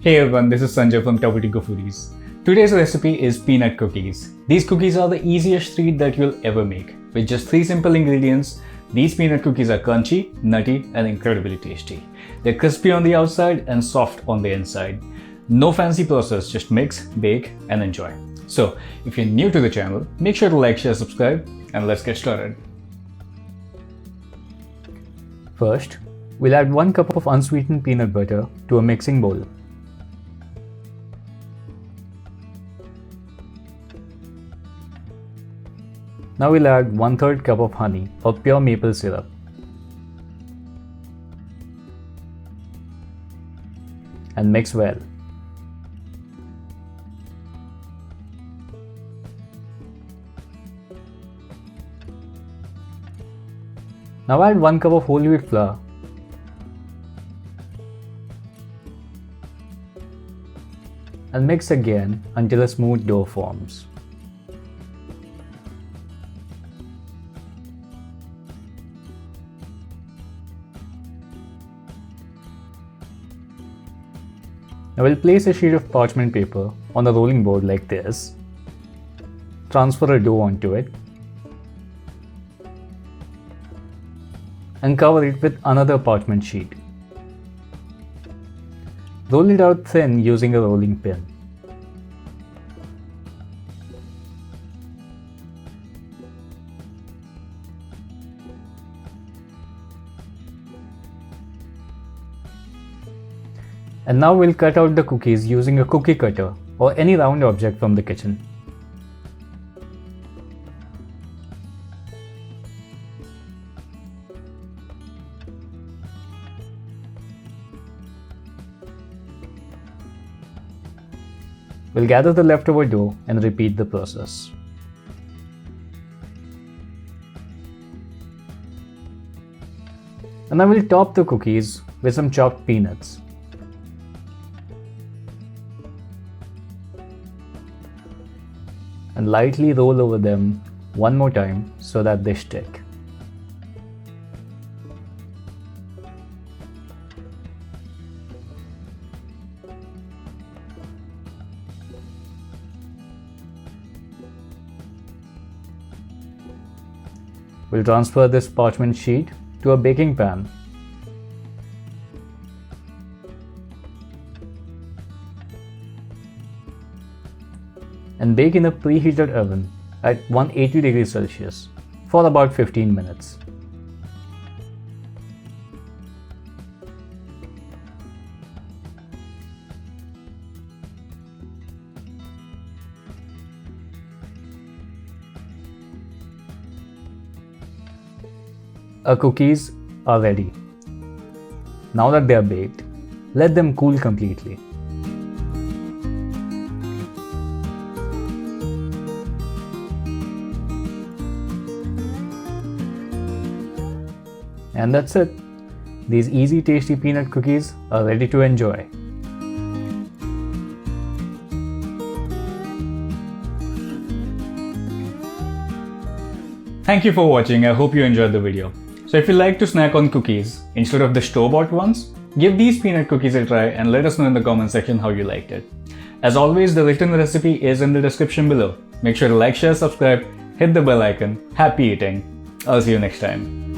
Hey everyone, this is Sanjay from Topico Foodies. Today's recipe is peanut cookies. These cookies are the easiest treat that you'll ever make. With just 3 simple ingredients, these peanut cookies are crunchy, nutty, and incredibly tasty. They're crispy on the outside and soft on the inside. No fancy process, just mix, bake, and enjoy. So, if you're new to the channel, make sure to like, share, subscribe, and let's get started. First, we'll add 1 cup of unsweetened peanut butter to a mixing bowl. Now we'll add 1/3 cup of honey or pure maple syrup. And mix well. Now add 1 cup of whole wheat flour and mix again until a smooth dough forms. Now we'll place a sheet of parchment paper on the rolling board like this, transfer a dough onto it, and cover it with another parchment sheet. Roll it out thin using a rolling pin. And now we'll cut out the cookies using a cookie cutter or any round object from the kitchen. We'll gather the leftover dough and repeat the process. And now we'll top the cookies with some chopped peanuts. And lightly roll over them one more time so that they stick. We'll transfer this parchment sheet to a baking pan. And bake in a preheated oven at 180 degrees Celsius for about 15 minutes. Our cookies are ready. Now that they are baked, let them cool completely. And that's it. These easy, tasty peanut cookies are ready to enjoy. Thank you for watching. I hope you enjoyed the video. So if you like to snack on cookies instead of the store-bought ones, give these peanut cookies a try and let us know in the comment section how you liked it. As always, the written recipe is in the description below. Make sure to like, share, subscribe, hit the bell icon. Happy eating. I'll see you next time.